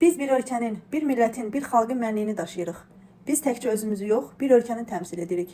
Biz bir ölkənin, bir millətin, bir xalqın mənliyini daşıyırıq. Biz təkcə özümüzü yox, bir ölkəni təmsil edirik.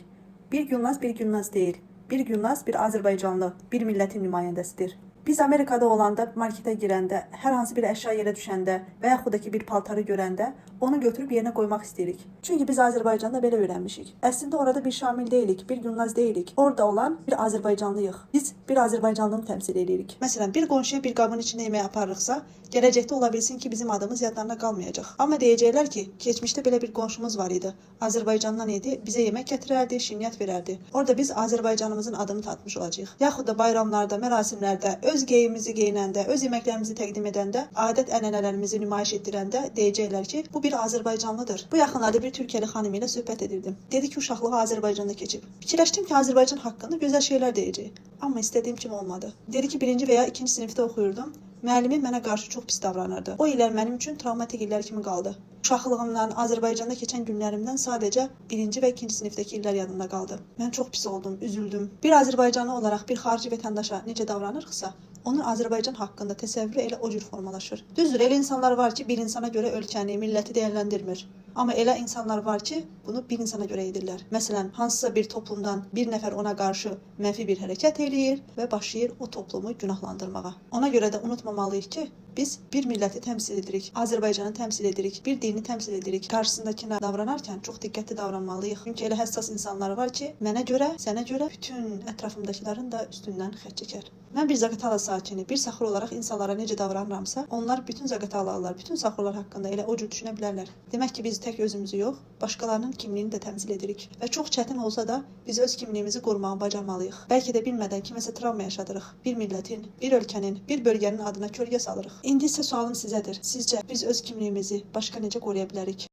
Bir Gülnaz bir Gülnaz deyil. Bir Gülnaz bir Azərbaycanlı, bir millətin nümayəndəsidir. Biz Amerikada olanda, marketə girəndə, hər hansı bir əşya yerə düşəndə və yaxud da ki bir paltarı görəndə onu götürüb yerinə qoymaq istəyirik. Çünki biz Azərbaycanda belə öyrənmişik. Əslində orada bir Şamil deyilik, bir Gülnaz deyilik. Orada olan bir Azərbaycanlıyıq. Biz bir Azərbaycanlını təmsil edirik. Məsələn, bir qonşuya bir qabın içində yemək aparırıqsa, gələcəkdə ola bilsin ki, bizim adımız yadlarına qalmayacaq. Amma deyəcəklər ki, keçmişdə belə bir qonşumuz var idi. Azərbaycandan idi, bizə yemək gətirərdi, şirniyyat verərdi. Orada biz Azərbaycanımızın adını tatmış olacağıq. Yaxud da bayramlarda, mərasimlərdə, öz geyimimizi geyinəndə, öz yeməklərimizi təqdim edəndə, adət-ənənələrimizi nümayiş etdirəndə deyəcəklər ki, bu bir Azərbaycanlıdır. Bu yaxınlarda bir Türkiyəli xanım ilə söhbət edirdim. Dedi ki, uşaqlığı Azərbaycanda keçib. Fikirləşdim ki, Azərbaycan haqqında gözəl şeylər deyəcək. Amma istədiyim kimi olmadı. Dedi ki, 1-ci və ya 2-ci sinifdə oxuyurdum. Müəllimim mənə qarşı çox pis davranırdı. O illər mənim üçün travmatik illər kimi qaldı. Uşaqlığımdan, Azərbaycanda keçən günlərimdən sadəcə 1-ci və 2-ci sinifdəki illər yadımda qaldı. Mən çox pis oldum, üzüldüm. Bir Azərbaycanlı olaraq bir xarici vətəndaşa necə davranırıqsa, onun Azərbaycan haqqında təsəvvürü elə o cür formalaşır. Düzdür, elə insanlar var ki, bir insana görə ölkəni, milləti dəyərləndirmir. Amma elə insanlar var ki, bunu bir insana görə edirlər. Məsələn, hansısa bir toplumdan bir nəfər ona qarşı mənfi bir hərəkət eləyir və başlayır o toplumu günahlandırmağa. Ona görə də unutmamalıyıq ki, biz bir milləti təmsil edirik, Azərbaycanı təmsil edirik, bir dini təmsil edirik. Qarşısındakına davranarkən çox diqqətli davranmalıyıq. Çünki elə həssas insanlar var ki, mənə görə, sənə görə bütün ətrafımdakıların da üstündən xətt çəkər. Mən bir Zaqatala sakini, bir Saxır olaraq insanlara necə davranıramsa, onlar bütün Zaqatalalılar, bütün Saxırlar haqqında elə o cür düşünə bilərlər. Demək ki, biz tək özümüzü yox, başqalarının kimliyini də təmsil edirik. Və çox çətin olsa da biz öz kimliyimizi qorumağı bacarmalıyıq. Bəlkə də bilmədən kiməsə travma yaşadırıq. Bir millətin, bir ölkənin, bir bölgənin adına kölgə salırıq. İndi isə sualım sizədir. Sizcə biz öz kimliyimizi başqa necə qoruya bilərik?